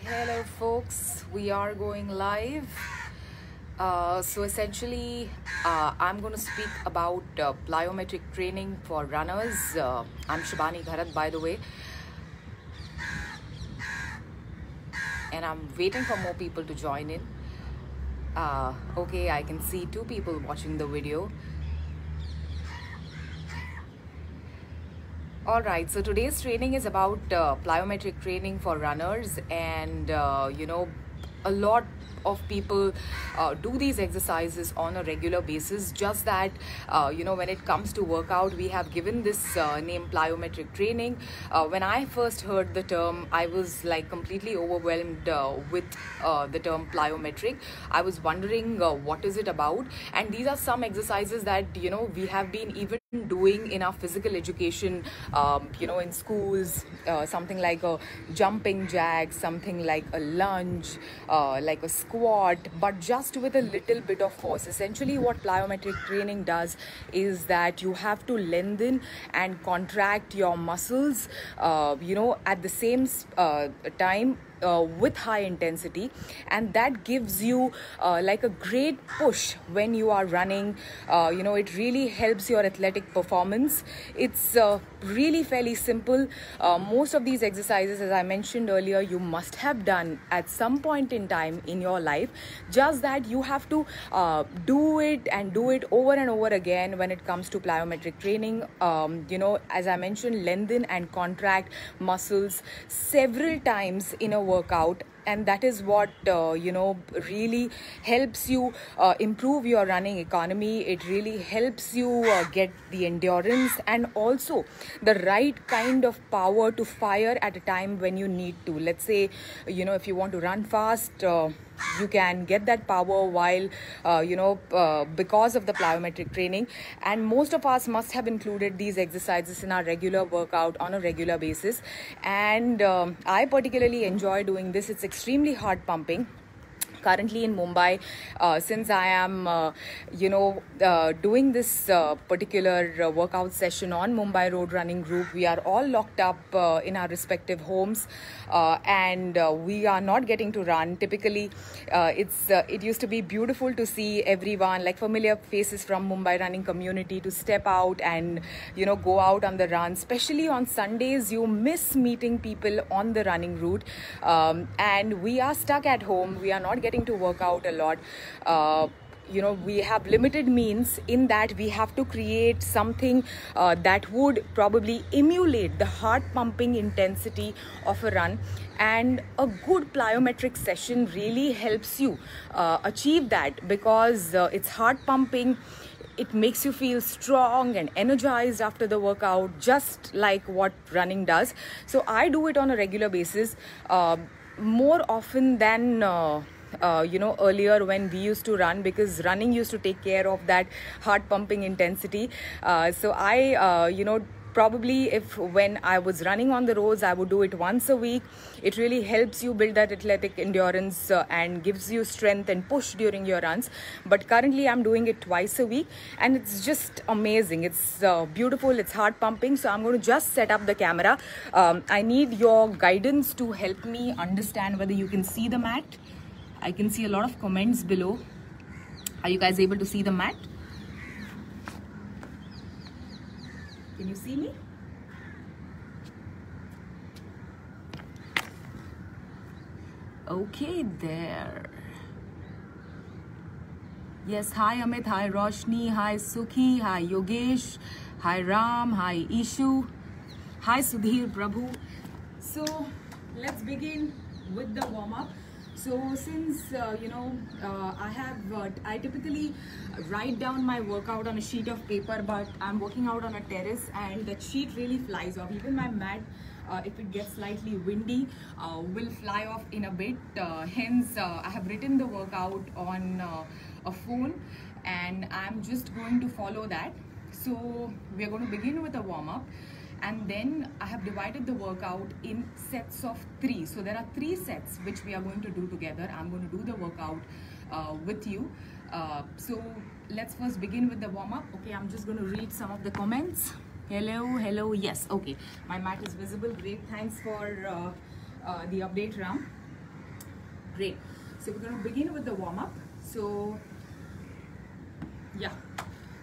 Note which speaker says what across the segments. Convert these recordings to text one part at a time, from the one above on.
Speaker 1: Hello folks, we are going live. So essentially I'm going to speak about plyometric training for runners. I'm Shibani Gharat, by the way, and I'm waiting for more people to join in. Okay, I can see 2 people watching the video. Alright, so today's training is about plyometric training for runners, and a lot of people do these exercises on a regular basis. Just that when it comes to workout, we have given this name plyometric training. When I first heard the term, I was like completely overwhelmed with the term plyometric. I was wondering what is it about, and these are some exercises that we have been even doing in our physical education, in schools, something like a jumping jack, something like a lunge, like a squat, but just with a little bit of force. Essentially what plyometric training does is that you have to lengthen and contract your muscles at the same time with high intensity, and that gives you like a great push when you are running. It really helps your athletic performance. It's really fairly simple. Most of these exercises, as I mentioned earlier, you must have done at some point in time in your life, just that you have to do it and do it over and over again. When it comes to plyometric training, as I mentioned, lengthen and contract muscles several times in a workout, and that is what really helps you improve your running economy. It really helps you get the endurance and also the right kind of power to fire at a time when you need to. Let's say if you want to run fast, you can get that power while because of the plyometric training. And most of us must have included these exercises in our regular workout on a regular basis, and I particularly enjoy doing this. It's extremely heart pumping. Currently in Mumbai, since I am doing this particular workout session on Mumbai Road Running Group, we are all locked up in our respective homes, and we are not getting to run. Typically it used to be beautiful to see everyone, like familiar faces from Mumbai running community, to step out and go out on the run. Especially on Sundays, you miss meeting people on the running route, and we are stuck at home. We are not getting to work out a lot. We have limited means, in that we have to create something that would probably emulate the heart pumping intensity of a run, and a good plyometric session really helps you achieve that, because it's heart pumping. It makes you feel strong and energized after the workout, just like what running does. So I do it on a regular basis, more often than earlier when we used to run, because running used to take care of that heart pumping intensity. So I probably, when I was running on the roads, I would do it once a week. It really helps you build that athletic endurance and gives you strength and push during your runs. But currently I'm doing it twice a week, and it's just amazing. It's beautiful. It's heart pumping. So I'm going to just set up the camera. I need your guidance to help me understand whether you can see the mat. I can see a lot of comments below. Are you guys able to see the mat? Can you see me? Okay, there. Yes, hi Amit, hi Roshni, hi Sukhi, hi Yogesh, hi Ram, hi Ishu, hi Sudhir Prabhu. So let's begin with the warm-up. So since I typically write down my workout on a sheet of paper, but I'm working out on a terrace and that sheet really flies off. Even my mat, if it gets slightly windy, will fly off in a bit. Hence I have written the workout on a phone, and I'm just going to follow that. So we are going to begin with a warm-up, and then I have divided the workout in sets of 3. So there are 3 sets which we are going to do together. I'm going to do the workout with you. So let's first begin with the warm-up. Okay, I'm just going to read some of the comments. Hello, yes, okay. My mat is visible, great. Thanks for the update, Ram. Great. So we're going to begin with the warm-up. So yeah,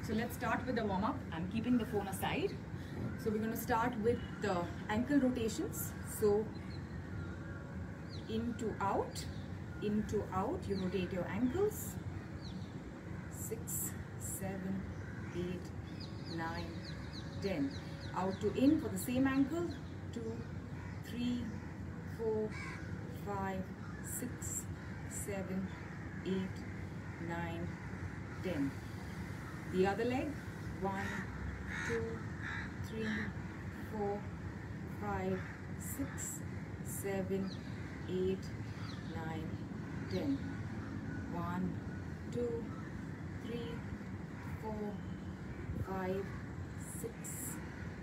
Speaker 1: so let's start with the warm-up. I'm keeping the phone aside. So we're going to start with the ankle rotations. So into out, you rotate your ankles. 6, 7, 8, 9, 10. Out to in for the same ankle. 2, 3, 4, 5, 6, 7, 8, 9, 10. The other leg. 1, 2, 3, 4, 5, 6, 7, 8, 9, 10. 1, 2, 3, 4, 5, 6,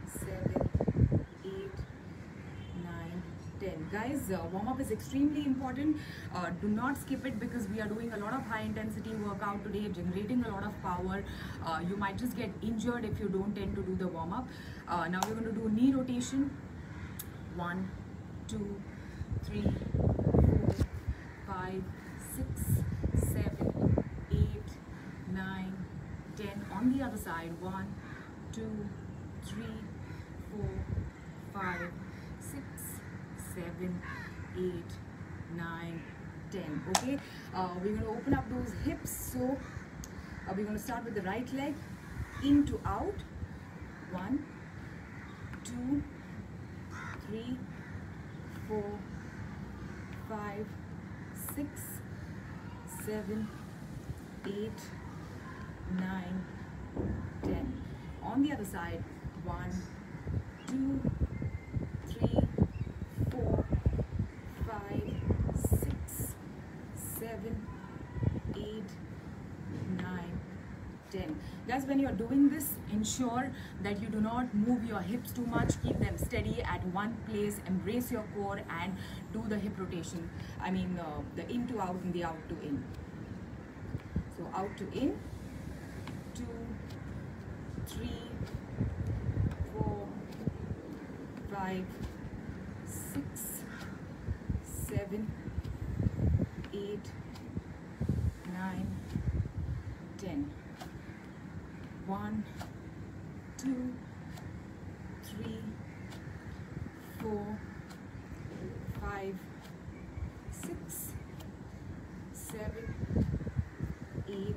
Speaker 1: 7, 8, 9, 10. Guys, warm-up is extremely important. Do not skip it because we are doing a lot of high intensity workout today, generating a lot of power. You might just get injured if you don't tend to do the warm-up. Now we're going to do knee rotation. 1, 2, 3, 4, 5, 6, 7, 8, 9, 10. On the other side. 1, 2, 3, 4, 5, 6, 7, 8, 9, 10. Okay, we're going to open up those hips. So we're going to start with the right leg. In to out. 1, 2, 3, 4, 5, 6, 7, 8, 9, 10. On the other side. 1, 2, 3, 4, 5, 6, 7, 8, 9, 10. Guys, when you're doing this, ensure that you do not move your hips too much. Keep them steady at one place. Embrace your core and do the hip rotation. I mean the in to out and the out to in. So out to in. 2, 3, 4, 5, 6, 7, 8, 9, 10. 1, 2, 3, 4, 5, 6, 7, 8,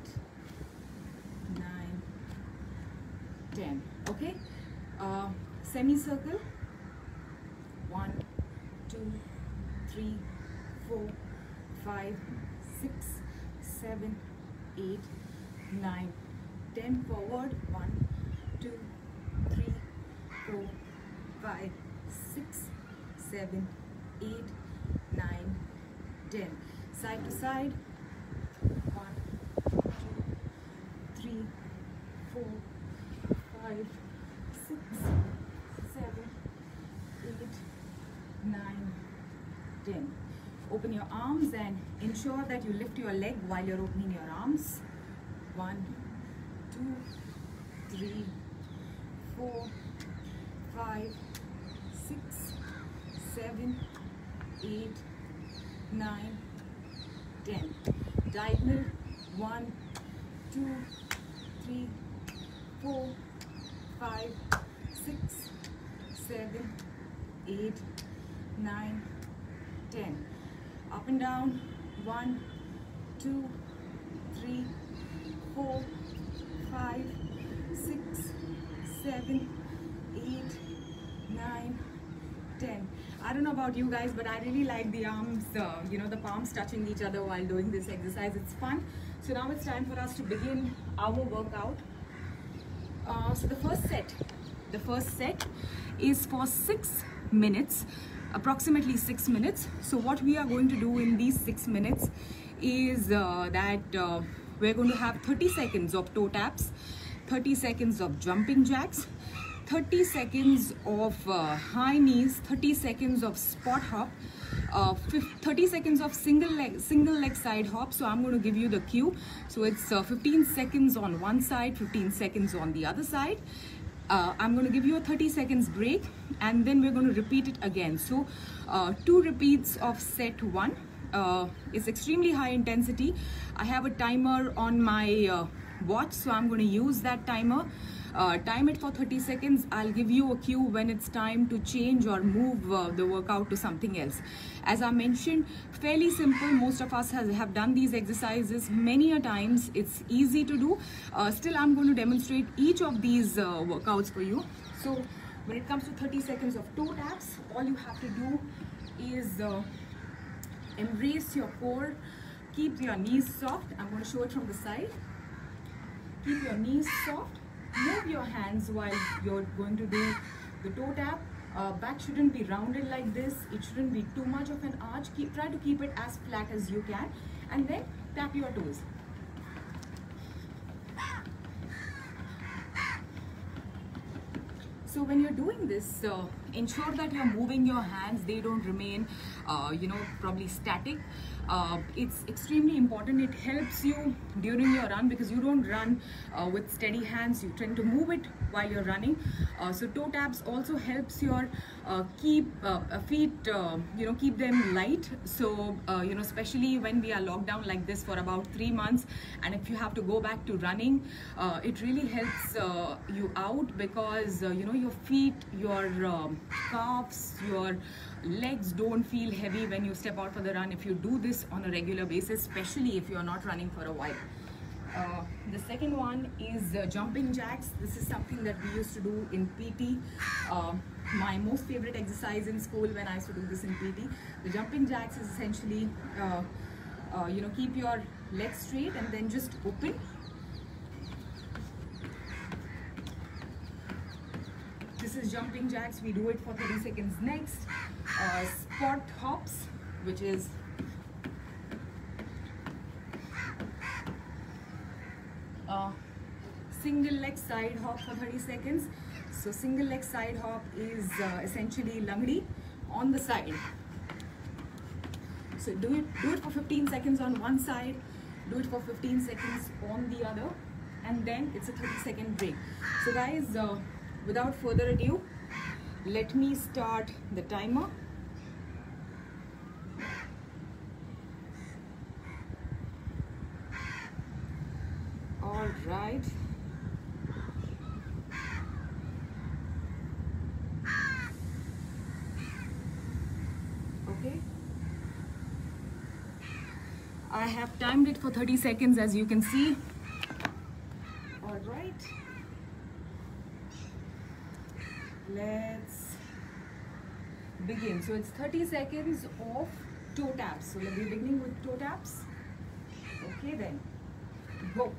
Speaker 1: 9, 10. Okay, semicircle. 1, 2, 3, 4, 5, 6, 7, 8, 9, 10. Forward. 1, 2, 3, 4, 5, 6, 7, 8, 9, 10. Side to side. 1, 2, 3, 4, 5, 6, 7, 8, 9, 10. Open your arms and ensure that you lift your leg while you're opening your arms. 1, 2, 3, 4, 5, 6, 7, 8, 9, 10. Diagonal. 1, 2, 3, 4, 5, 6, 7, 8, 9, 10. Up and down. 1, 2, 3, 4, 5, 6, 7, 8, 9, 10. I don't know about you guys, but I really like the arms, the palms touching each other while doing this exercise. It's fun. So now it's time for us to begin our workout. So the first set is for 6 minutes, approximately 6 minutes. So what we are going to do in these 6 minutes is we're going to have 30 seconds of toe taps, 30 seconds of jumping jacks, 30 seconds of high knees, 30 seconds of spot hop, 30 seconds of single leg side hop. So I'm going to give you the cue. So it's 15 seconds on one side, 15 seconds on the other side. I'm going to give you a 30 seconds break and then we're going to repeat it again. So 2 repeats of set 1. It's extremely high intensity. I have a timer on my watch, so I'm going to use that timer. Time it for 30 seconds. I'll give you a cue when it's time to change or move the workout to something else. As I mentioned, fairly simple. Most of us have done these exercises many a times. It's easy to do. Still, I'm going to demonstrate each of these workouts for you. So when it comes to 30 seconds of toe taps, all you have to do is embrace your core. Keep your knees soft. I'm going to show it from the side. Keep your knees soft. Move your hands while you're going to do the toe tap. Back shouldn't be rounded like this. It shouldn't be too much of an arch. Try to keep it as flat as you can, and then tap your toes. So when you're doing this, ensure that you're moving your hands. They don't remain, probably static. It's extremely important. It helps you during your run because you don't run with steady hands. You tend to move it while you're running. So toe taps also helps your keep feet, keep them light. So especially when we are locked down like this for about 3 months, and if you have to go back to running, it really helps you out because your feet, your calves, your legs don't feel heavy when you step out for the run if you do this on a regular basis, especially if you're not running for a while. The second one is jumping jacks. This is something that we used to do in PT. My most favorite exercise in school when I used to do this in PT. The jumping jacks is essentially, keep your legs straight and then just open. This is jumping jacks. We do it for 30 seconds next. Spot hops, which is single leg side hop for 30 seconds. So single leg side hop is essentially langdi on the side. So do it for 15 seconds on one side, do it for 15 seconds on the other, and then it's a 30-second break. So guys, without further ado, let me start the timer. All right. Okay. I have timed it for 30 seconds, as you can see. All right. Let's begin. So it's 30 seconds of toe taps. So let's be beginning with toe taps. Okay, then go.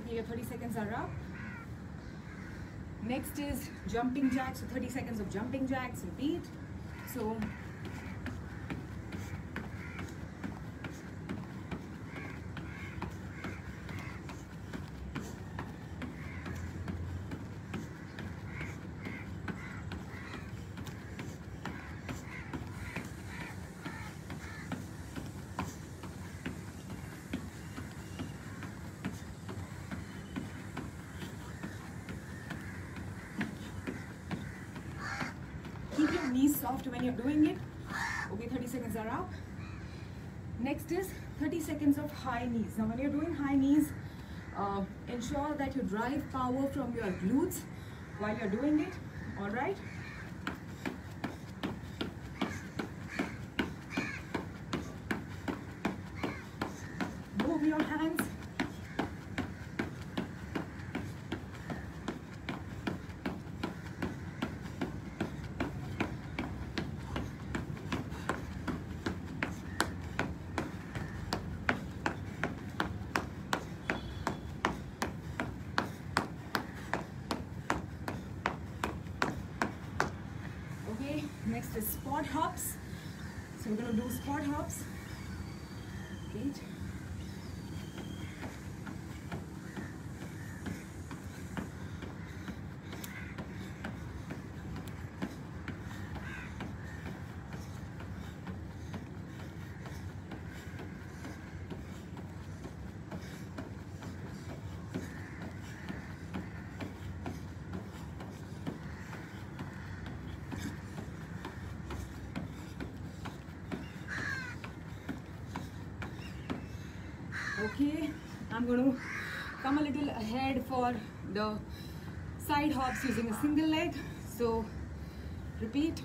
Speaker 1: Your 30 seconds are up. Next is jumping jacks. So 30 seconds of jumping jacks. Repeat. So keep your knees soft when you're doing it. Okay, 30 seconds are up. Next is 30 seconds of high knees. Now when you're doing high knees, ensure that you drive power from your glutes while you're doing it. All right. Move your hands. Next is spot hops. So we're going to do spot hops. Repeat.
Speaker 2: Okay, I'm going to come a little ahead for the side hops using a single leg. So repeat.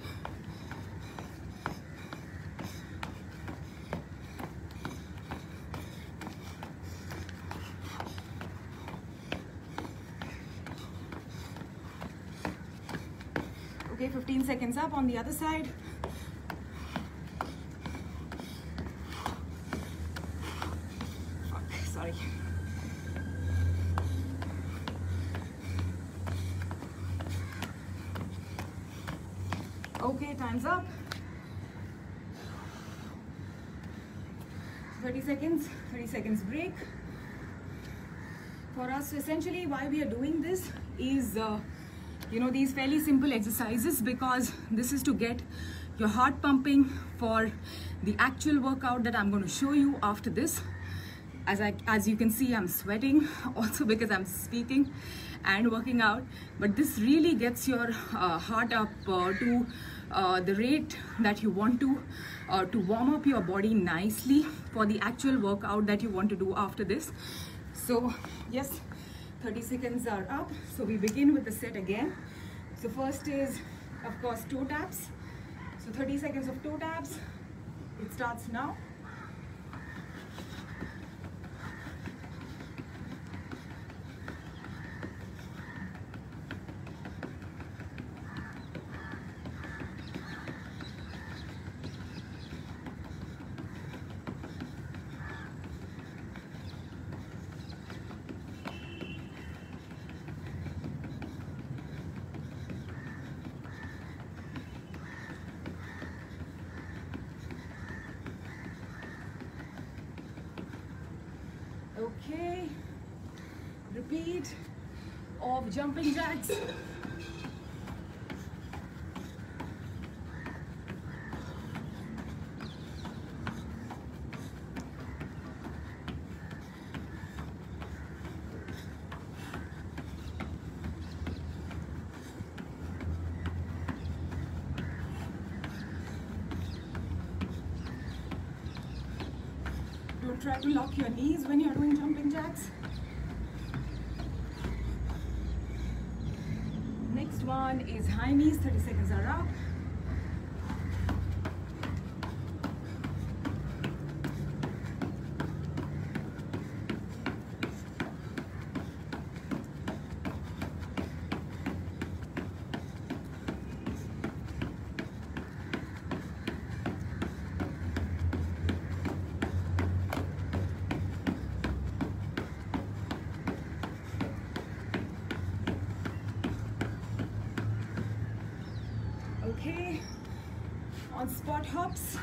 Speaker 2: Okay, 15 seconds up on the other side. Sorry. Okay, time's up. 30 seconds break. For us, essentially why we are doing this is these fairly simple exercises, because this is to get your heart pumping for the actual workout that I'm going to show you after this. As you can see, I'm sweating also because I'm speaking and working out, but this really gets your heart up to the rate that you want to warm up your body nicely for the actual workout that you want to do after this. So yes, 30 seconds are up. So we begin with the set again. So first is, of course, toe taps. So 30 seconds of toe taps. It starts now. Okay, repeat of jumping jacks. Don't try to lock your knees when you're doing jumping jacks. Next one is high knees. 30 seconds are up. Okay, on spot hops.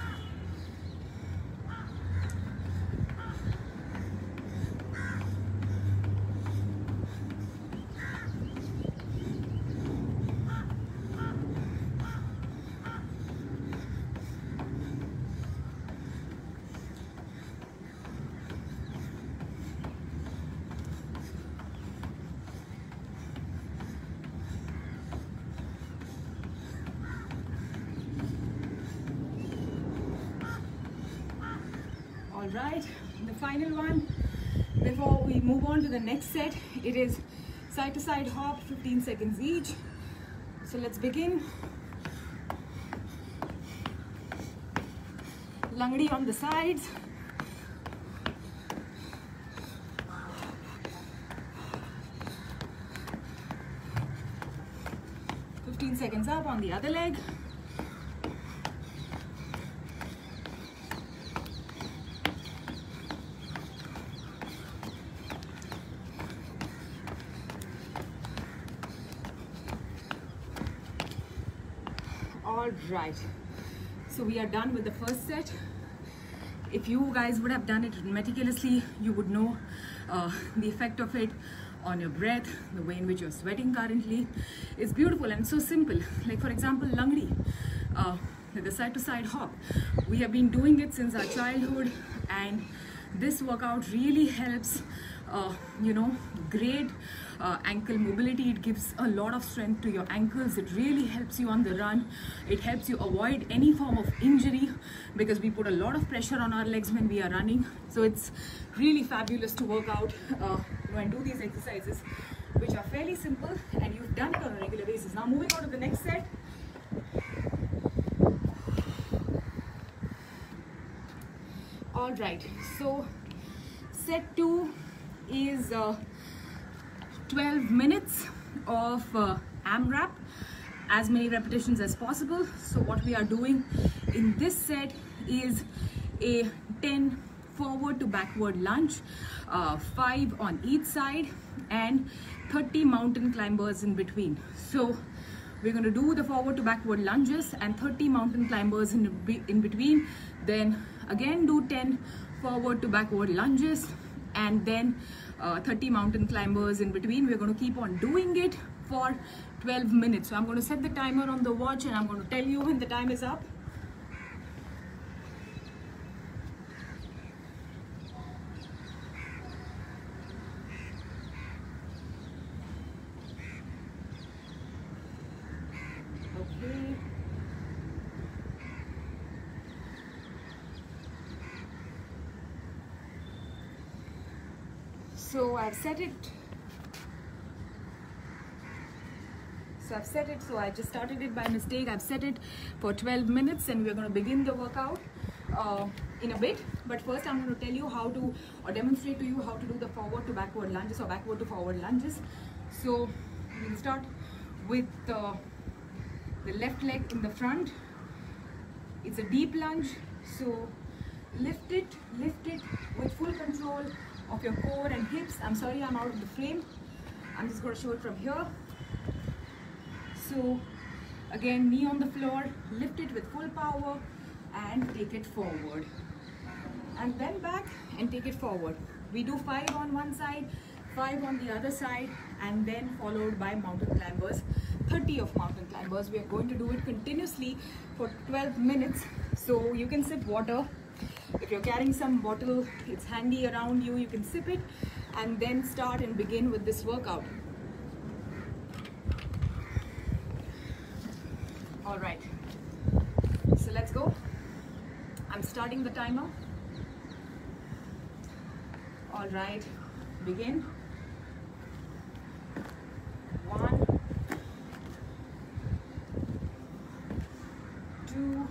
Speaker 2: Alright, the final one before we move on to the next set, it is side to side hop, 15 seconds each. So let's begin. Langdi on the sides. Seconds up on the other leg. All right, so we are done with the first set. If you guys would have done it meticulously, you would know the effect of it on your breath, the way in which you're sweating currently. It's beautiful and so simple. Like for example, Langdi, the side to side hop. We have been doing it since our childhood, and this workout really helps you know, great ankle mobility. It gives a lot of strength to your ankles. It really helps you on the run. It helps you avoid any form of injury, because we put a lot of pressure on our legs when we are running. So it's really fabulous to work out and do these exercises, which are fairly simple, and you've done it on a regular basis. Now moving on to the next set. All right, so set 2 is 12 minutes of AMRAP, as many repetitions as possible. So what we are doing in this set is a 10 forward to backward lunge, 5 on each side, and 30 mountain climbers in between. So we're going to do the forward to backward lunges and 30 mountain climbers in between. Then again do 10 forward to backward lunges and then 30 mountain climbers in between. We're going to keep on doing it for 12 minutes. So I'm going to set the timer on the watch and I'm going to tell you when the time is up. Okay. So I've set it. So I just started it by mistake. I've set it for 12 minutes and we're going to begin the workout in a bit. But first I'm going to tell you how to, or demonstrate to you how to do the forward to backward lunges or backward to forward lunges. So we'll start with the left leg in the front. It's a deep lunge. So lift it with full control of your core and hips. I'm sorry, I'm out of the frame. I'm just going to show it from here. So again, knee on the floor, lift it with full power and take it forward. And bend back and take it forward. We do 5 on one side, 5 on the other side, and then followed by mountain climbers, 30 of mountain climbers. We are going to do it continuously for 12 minutes. So you can sip water. If you're carrying some bottle, it's handy around you, you can sip it and then start and begin with this workout. All right, so let's go. I'm starting the timer. All right, begin. 1, 2,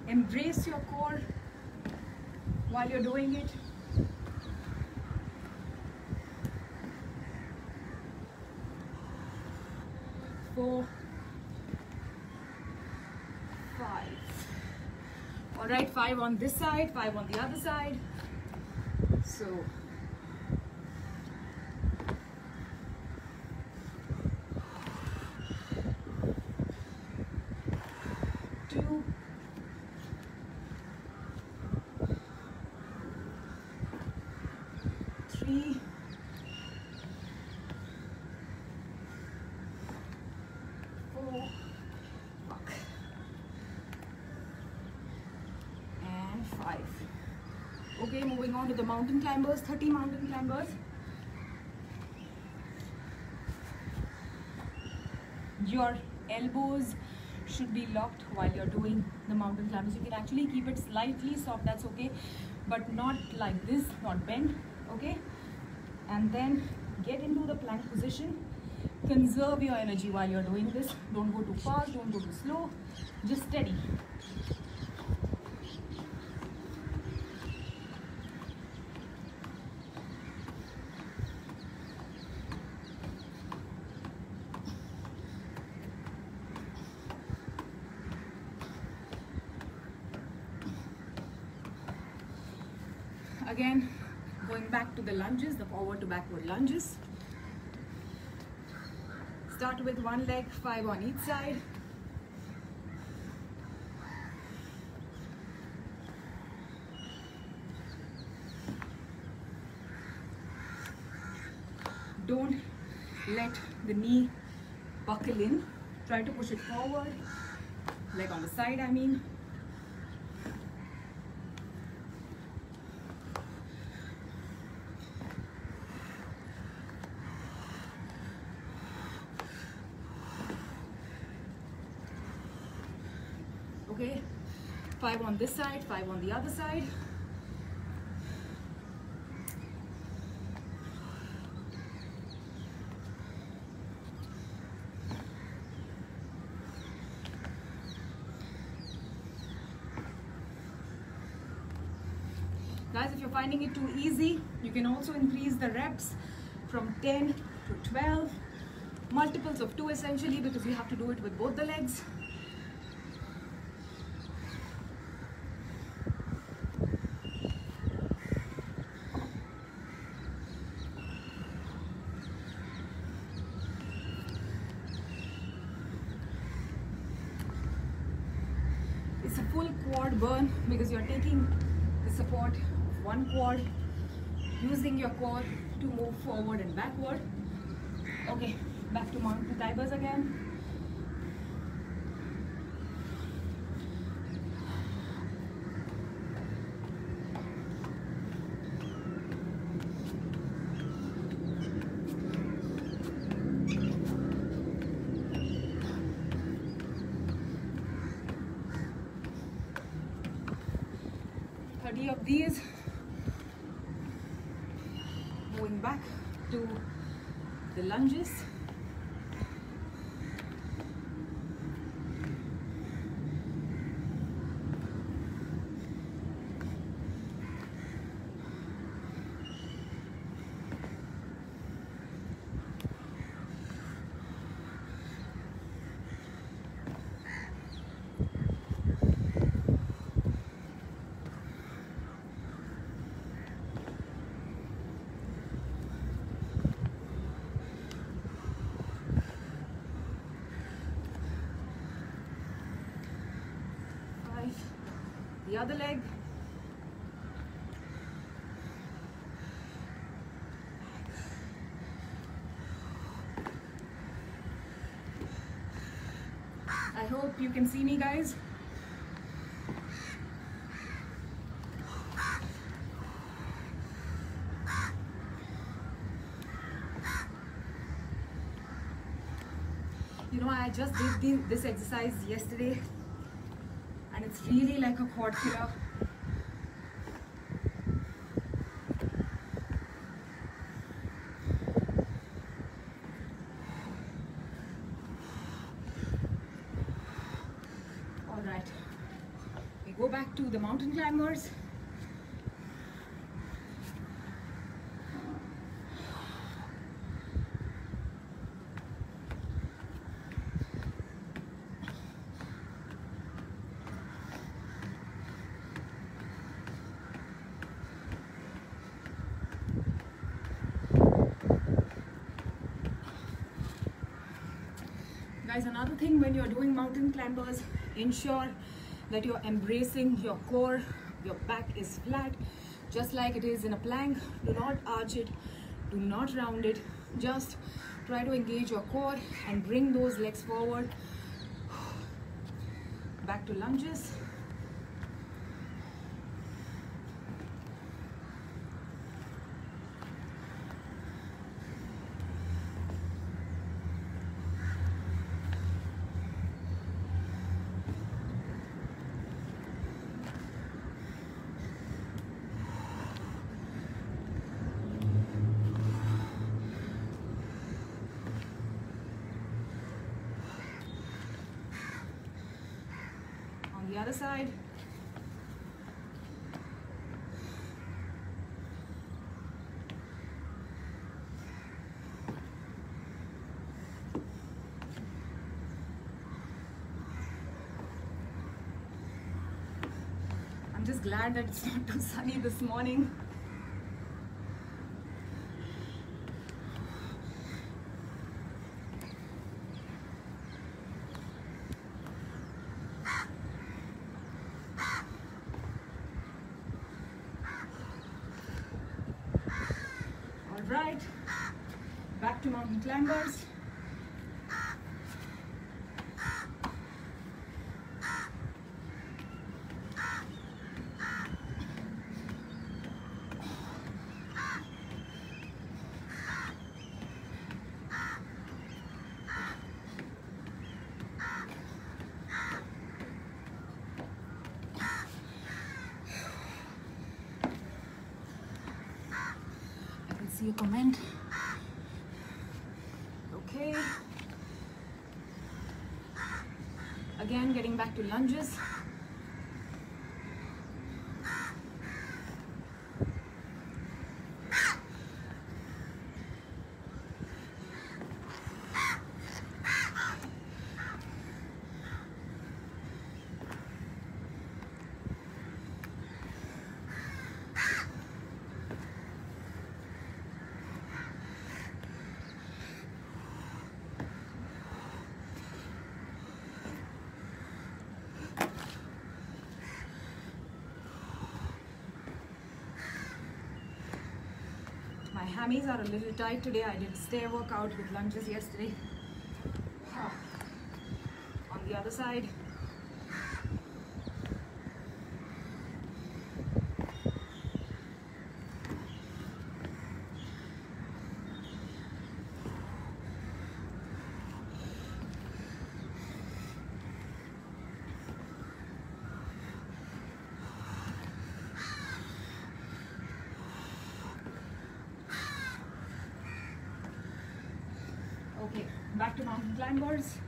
Speaker 2: embrace your core while you're doing it. 4, 5. All right, 5 on this side, 5 on the other side. So 2, 3, 4, and 5. Okay, moving on to the mountain climbers, 30 mountain climbers. Your elbows should be locked while you're doing the mountain climbers. You can actually keep it slightly soft, that's okay, but not like this, not bent, okay? And then get into the plank position. Conserve your energy while you're doing this. Don't go too fast, don't go too slow, just steady. Again, going back to the lunges, the forward to backward lunges. Start with one leg, 5 on each side. Don't let the knee buckle in. Try to push it forward, leg on the side, I mean. Okay, 5 on this side, 5 on the other side. Guys, if you're finding it too easy, you can also increase the reps from 10 to 12, multiples of 2 essentially, because you have to do it with both the legs. It's a full quad burn because you're taking the support of one quad, using your core to move forward and backward. Okay, back to mountain climbers again. Of these, moving back to the lunges. The other leg. I hope you can see me, guys. You know, I just did this exercise yesterday, and it's really like a quad killer. All right, we go back to the mountain climbers. Guys, another thing when you're doing mountain climbers, ensure that you're embracing your core, your back is flat, just like it is in a plank. Do not arch it, do not round it, just try to engage your core and bring those legs forward. Back to lunges. The other side. I'm just glad that it's not too sunny this morning. Right, back to mountain climbers. see a comment. Okay. Again, getting back to lunges. My hammies are a little tight today. I did stair workout with lunges yesterday. On the other side. Okay, back to mountain climbers.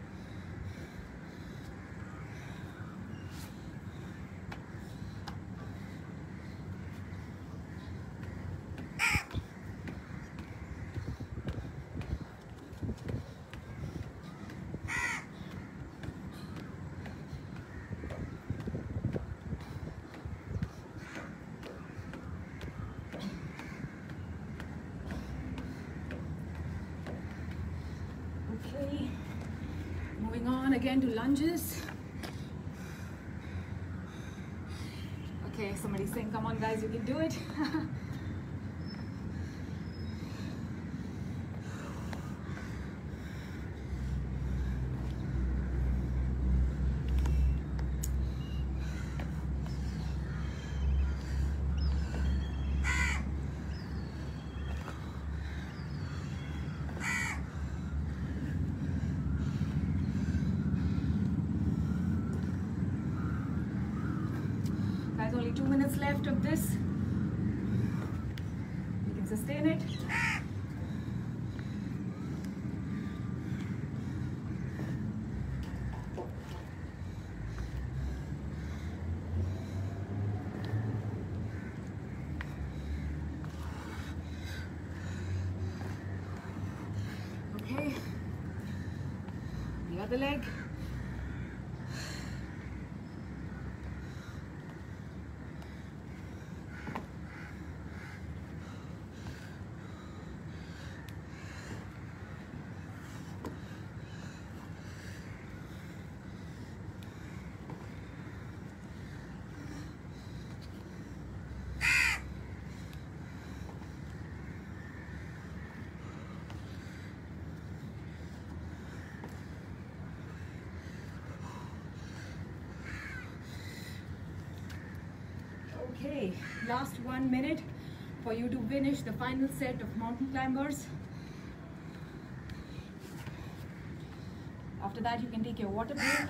Speaker 2: Okay, moving on again to lunges. Okay, somebody's saying, come on guys, you can do it. Guys, only 2 minutes left of this. You can sustain it. Okay, the other leg. Okay, last 1 minute for you to finish the final set of mountain climbers. After that, you can take your water break.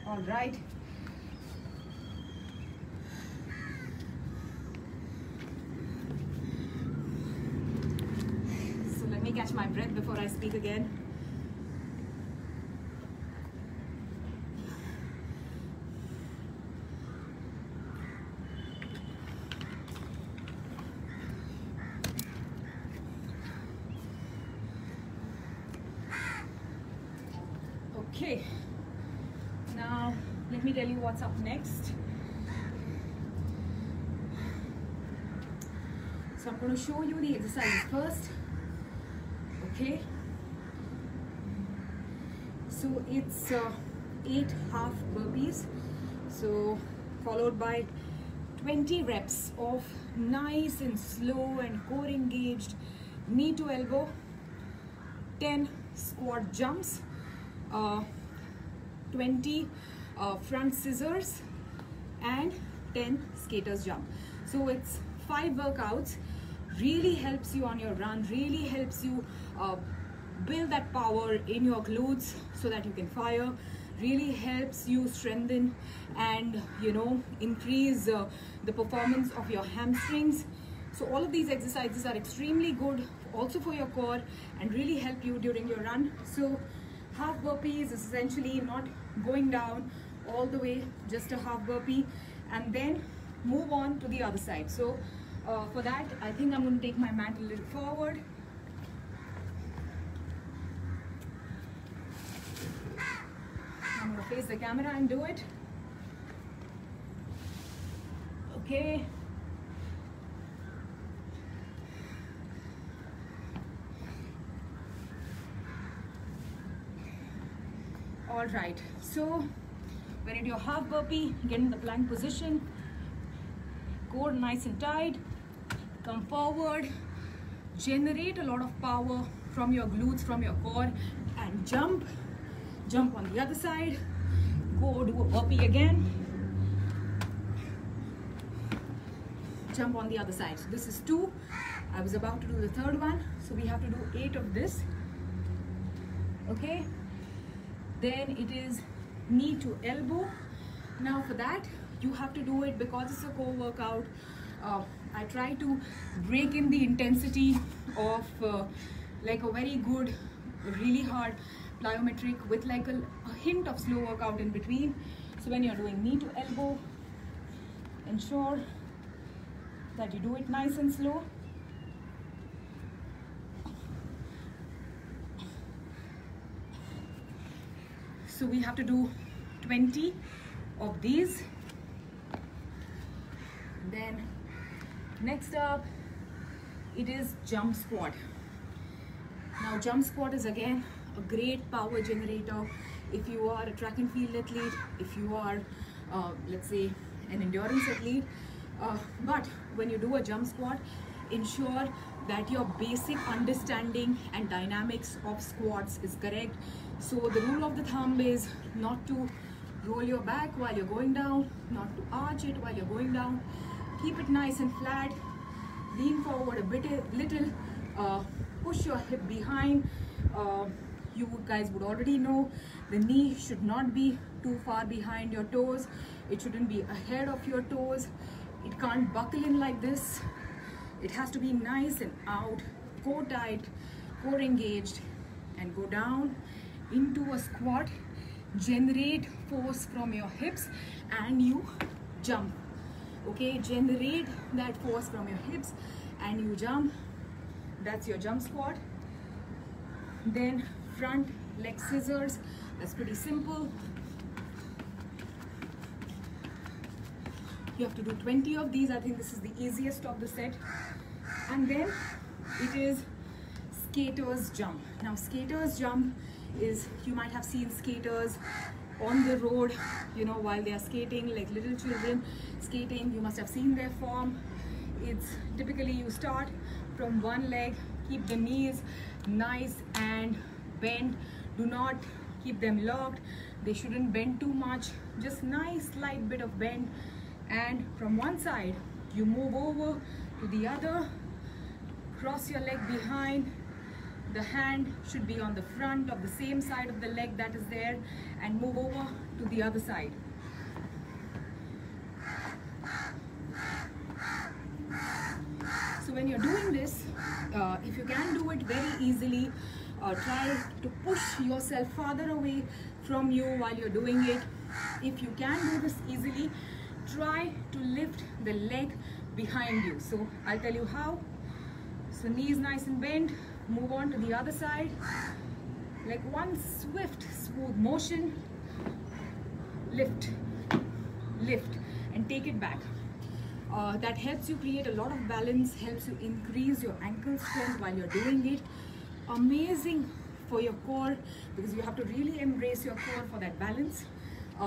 Speaker 2: All right. So let me catch my breath before I speak again. Okay. Now, let me tell you what's up next. So I'm going to show you the exercises first. Okay. So it's 8 half burpees. So followed by 20 reps of nice and slow and core engaged knee to elbow, 10 squat jumps, 20 front scissors, and 10 skaters jump. So it's 5 workouts. Really helps you on your run, really helps you build that power in your glutes so that you can fire, really helps you strengthen and increase the performance of your hamstrings. So all of these exercises are extremely good also for your core and really help you during your run. So half burpees is essentially not going down all the way, just a half burpee, and then move on to the other side. So for that, I think I'm going to take my mat a little forward. I'm going to face the camera and do it. Okay. All right. So when you do your half burpee, get in the plank position. Core nice and tight. Come forward. Generate a lot of power from your glutes, from your core, and jump. Jump on the other side. Go do a burpee again. Jump on the other side. So this is 2. I was about to do the third one. So we have to do 8 of this. Okay. Then it is knee to elbow. Now for that, you have to do it because it's a core workout. I try to break in the intensity of like a very good, really hard plyometric with like a hint of slow workout in between. So when you're doing knee to elbow, ensure that you do it nice and slow. So we have to do 20 of these. Then next up, it is jump squat. Now jump squat is again a great power generator if you are a track and field athlete, if you are let's say an endurance athlete. But when you do a jump squat, ensure that your basic understanding and dynamics of squats is correct. So the rule of the thumb is not to roll your back while you're going down, not to arch it while you're going down. Keep it nice and flat. Lean forward a little. Push your hip behind. You guys would already know the knee should not be too far behind your toes. It shouldn't be ahead of your toes. It can't buckle in like this. It has to be nice and out. Core tight, core engaged, and go down into a squat. Generate force from your hips and you jump. Okay, generate that force from your hips and you jump. That's your jump squat. Then front leg scissors. That's pretty simple. You have to do 20 of these. I think this is the easiest of the set. And then it is skaters jump. Now skaters jump is, you might have seen skaters on the road, while they are skating, like little children skating. You must have seen their form. It's typically you start from one leg, keep the knees nice and bent. Do not keep them locked. They shouldn't bend too much. Just nice light bit of bend. And from one side, you move over to the other. Cross your leg behind. The hand should be on the front of the same side of the leg that is there, and move over to the other side. So when you're doing this, if you can do it very easily, try to push yourself farther away from you while you're doing it. If you can do this easily, try to lift the leg behind you. So I'll tell you how. So knees nice and bent. Move on to the other side, like one swift, smooth motion. Lift, lift, and take it back. That helps you create a lot of balance, helps you increase your ankle strength while you're doing it. Amazing for your core, because you have to really embrace your core for that balance.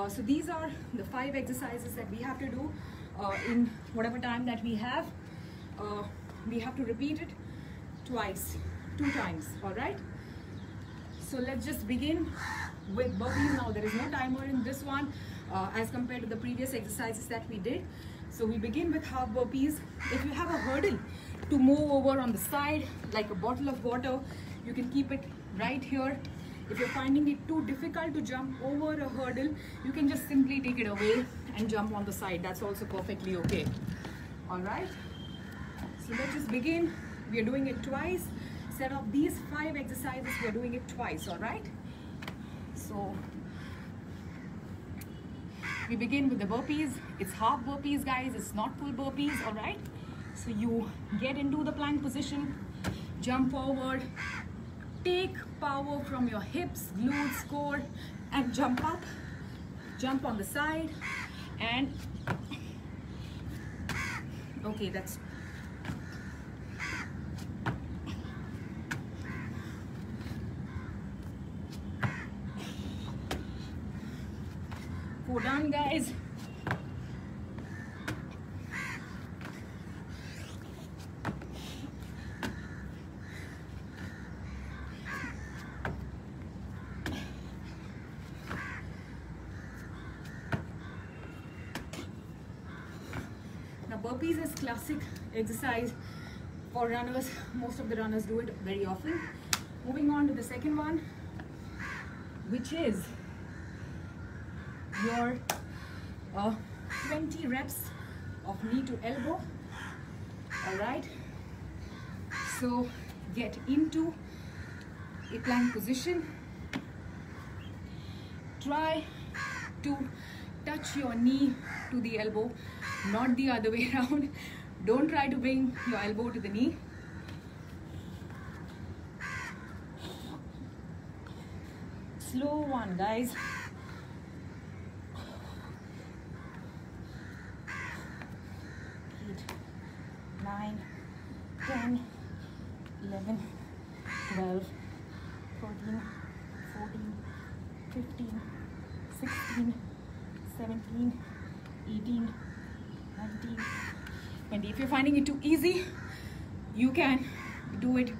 Speaker 2: So these are the 5 exercises that we have to do in whatever time that we have. We have to repeat it twice. 2 times, all right? So let's just begin with burpees. Now there is no timer in this one. as compared to the previous exercises that we did. So we begin with half burpees. If you have a hurdle to move over on the side, like a bottle of water, you can keep it right here. If you're finding it too difficult to jump over a hurdle, you can just simply take it away and jump on the side. That's also perfectly okay. All right. So let's just begin. We are doing it twice. Set of these 5 exercises, we are doing it twice. All right. So we begin with the burpees. It's half burpees, guys. It's not full burpees. All right. So you get into the plank position, jump forward, take power from your hips, glutes, core, and jump up. Jump on the side, and okay, that's four done, guys. Now burpees is classic exercise for runners. Most of the runners do it very often. Moving on to the second one, which is your 20 reps of knee to elbow. All right. So get into a plank position. Try to touch your knee to the elbow, not the other way around. Don't try to bring your elbow to the knee. Slow one, guys. 9, 10, 11, 12, 13, 14, 15, 16, 17, 18, 19, 20. If you're finding it too easy, you can do it.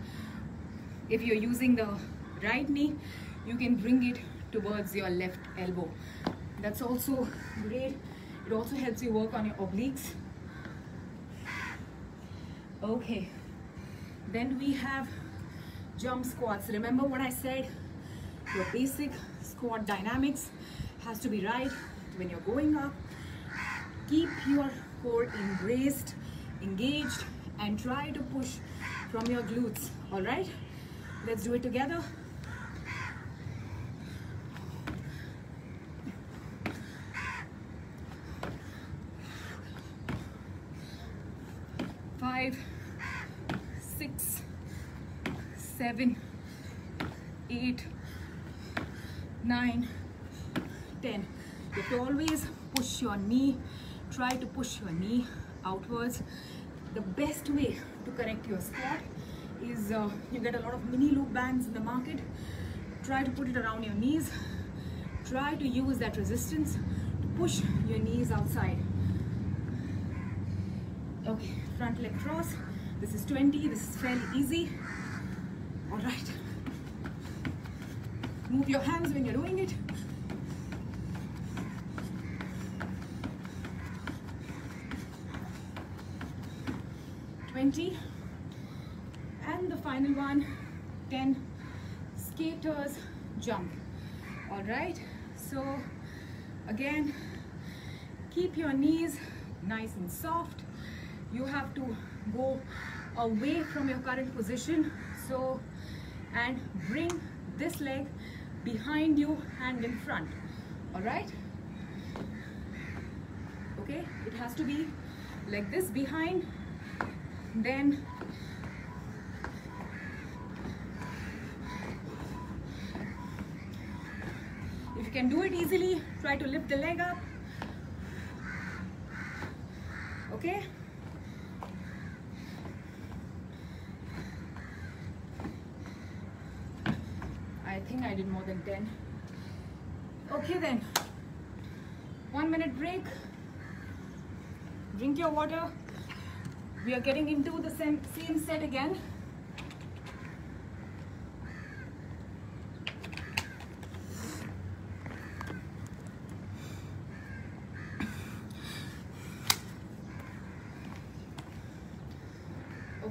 Speaker 2: If you're using the right knee, you can bring it towards your left elbow. That's also great. It also helps you work on your obliques. Okay, then we have jump squats. Remember what I said? Your basic squat dynamics has to be right. When you're going up, keep your core embraced, engaged, and try to push from your glutes. All right, let's do it together. Five, 6, 7, 8, 9, 10. You have to always push your knee. Try to push your knee outwards. The best way to correct your squat is you get a lot of mini loop bands in the market. Try to put it around your knees. Try to use that resistance to push your knees outside. Okay, front leg cross. This is 20. This is fairly easy. All right. Move your hands when you're doing it. And the final one, 10 skaters jump. All right, so again, keep your knees nice and soft. You have to go away from your current position, so, and bring this leg behind you, hand in front. All right, okay, it has to be like this behind. Then if you can do it easily, try to lift the leg up. Okay, I think I did more than 10. Okay then, 1 minute break. Drink your water. We are getting into the same set again.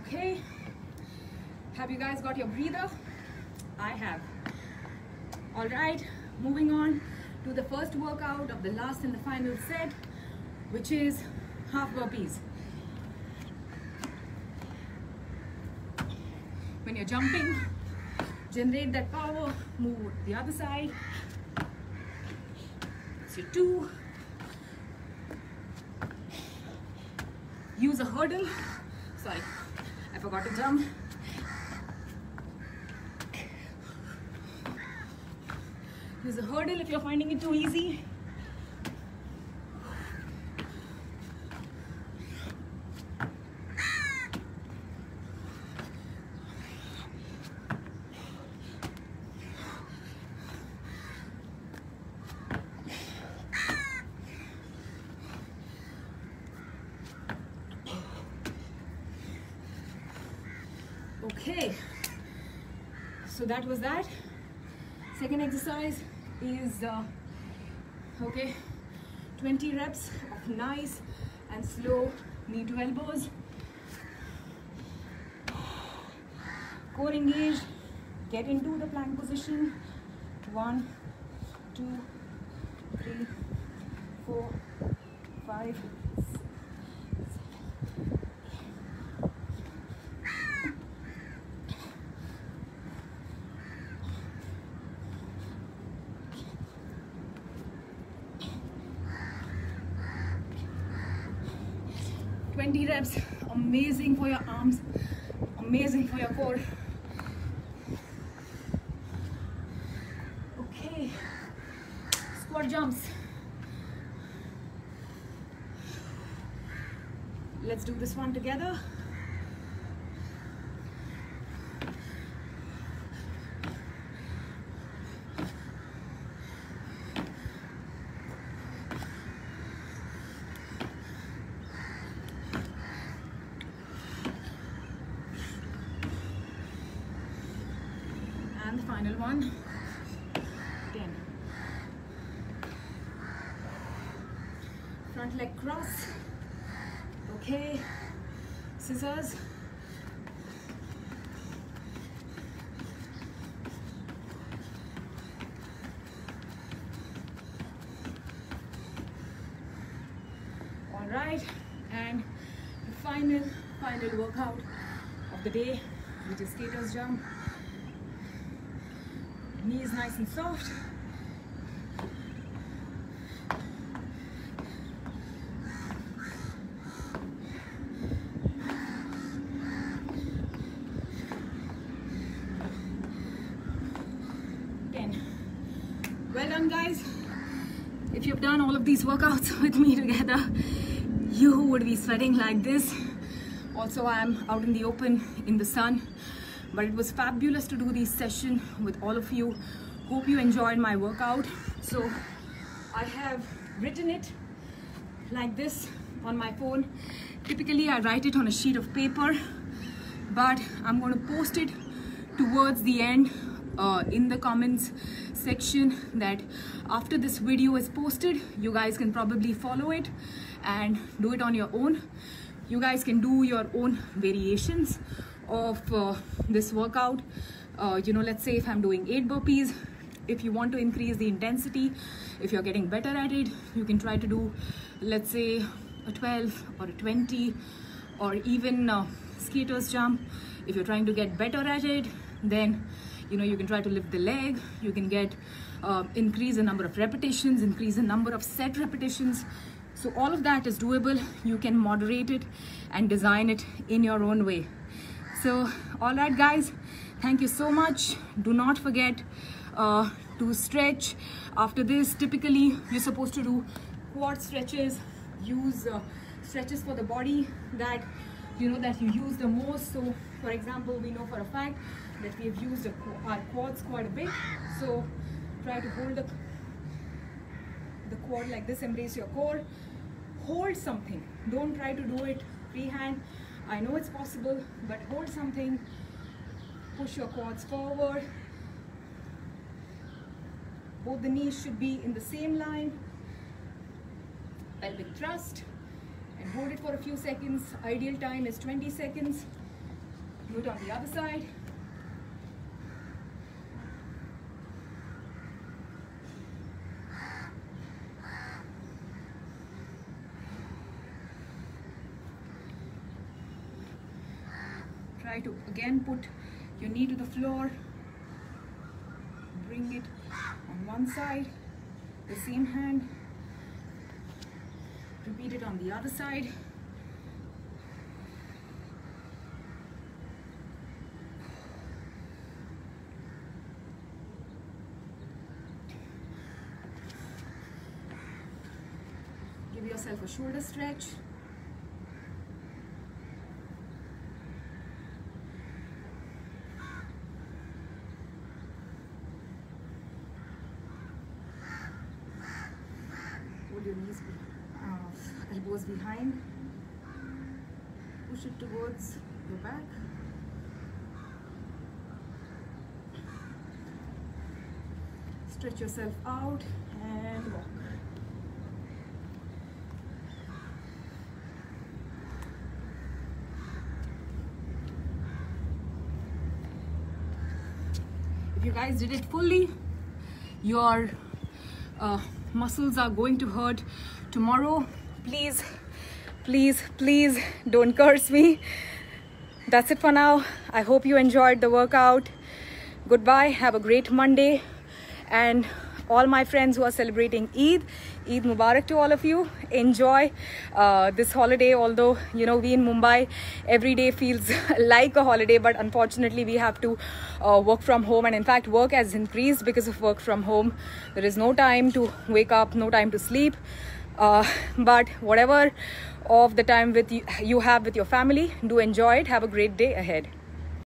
Speaker 2: Okay, have you guys got your breather? I have. All right, moving on to the first workout of the last and the final set, which is half burpees. When you're jumping, generate that power, move to the other side. That's your 2. Use a hurdle. Sorry, I forgot to jump. Use a hurdle if you're finding it too easy. Okay, so that was that. Second exercise is 20 reps of nice and slow knee to elbows. Core engaged, get into the plank position. 1, 2, 3, 4, 5, 6. 20 reps, amazing for your arms, amazing for your core. Okay, squat jumps. Let's do this one together. And the final one. 10. Front leg cross. Okay, scissors. All right, and the final workout of the day, which is skater's jump. Knees nice and soft. Well done, guys. If you've done all of these workouts with me together, you would be sweating like this. Also, I'm out in the open in the sun, but it was fabulous to do this session with all of you. Hope you enjoyed my workout. So I have written it like this on my phone. Typically I write it on a sheet of paper, but I'm going to post it towards the end in the comments section, that after this video is posted, you guys can probably follow it and do it on your own. You guys can do your own variations of this workout. Let's say if I'm doing 8 burpees, if you want to increase the intensity, if you're getting better at it, you can try to do, let's say, a 12 or a 20, or even skater's jump. If you're trying to get better at it, then you can try to lift the leg. You can get increase the number of repetitions, increase the number of set repetitions. So all of that is doable. You can moderate it and design it in your own way. So all right, guys, thank you so much. Do not forget to stretch after this. Typically you're supposed to do quad stretches. Use stretches for the body that you use the most. So for example, we know for a fact that we have used our quads quite a bit. So try to hold the quad like this, embrace your core, hold something. Don't try to do it freehand. I know it's possible, but hold something, push your quads forward. Both the knees should be in the same line. Pelvic thrust, and hold it for a few seconds. Ideal time is 20 seconds. Do it on the other side. Try to again put your knee to the floor. Bring it on one side, the same hand. Repeat it on the other side. Give yourself a shoulder stretch. Hold your knees, elbows behind. Push it towards your back. Stretch yourself out and walk. If you guys did it fully, your muscles are going to hurt tomorrow. Please, please, please don't curse me. That's it for now. I hope you enjoyed the workout. Goodbye. Have a great Monday. And all my friends who are celebrating Eid Mubarak to all of you. Enjoy this holiday, although you know we in Mumbai every day feels like a holiday, but unfortunately we have to work from home, and in fact work has increased because of work from home. There is no time to wake up, no time to sleep, but whatever of the time you have with your family, do enjoy it. Have a great day ahead.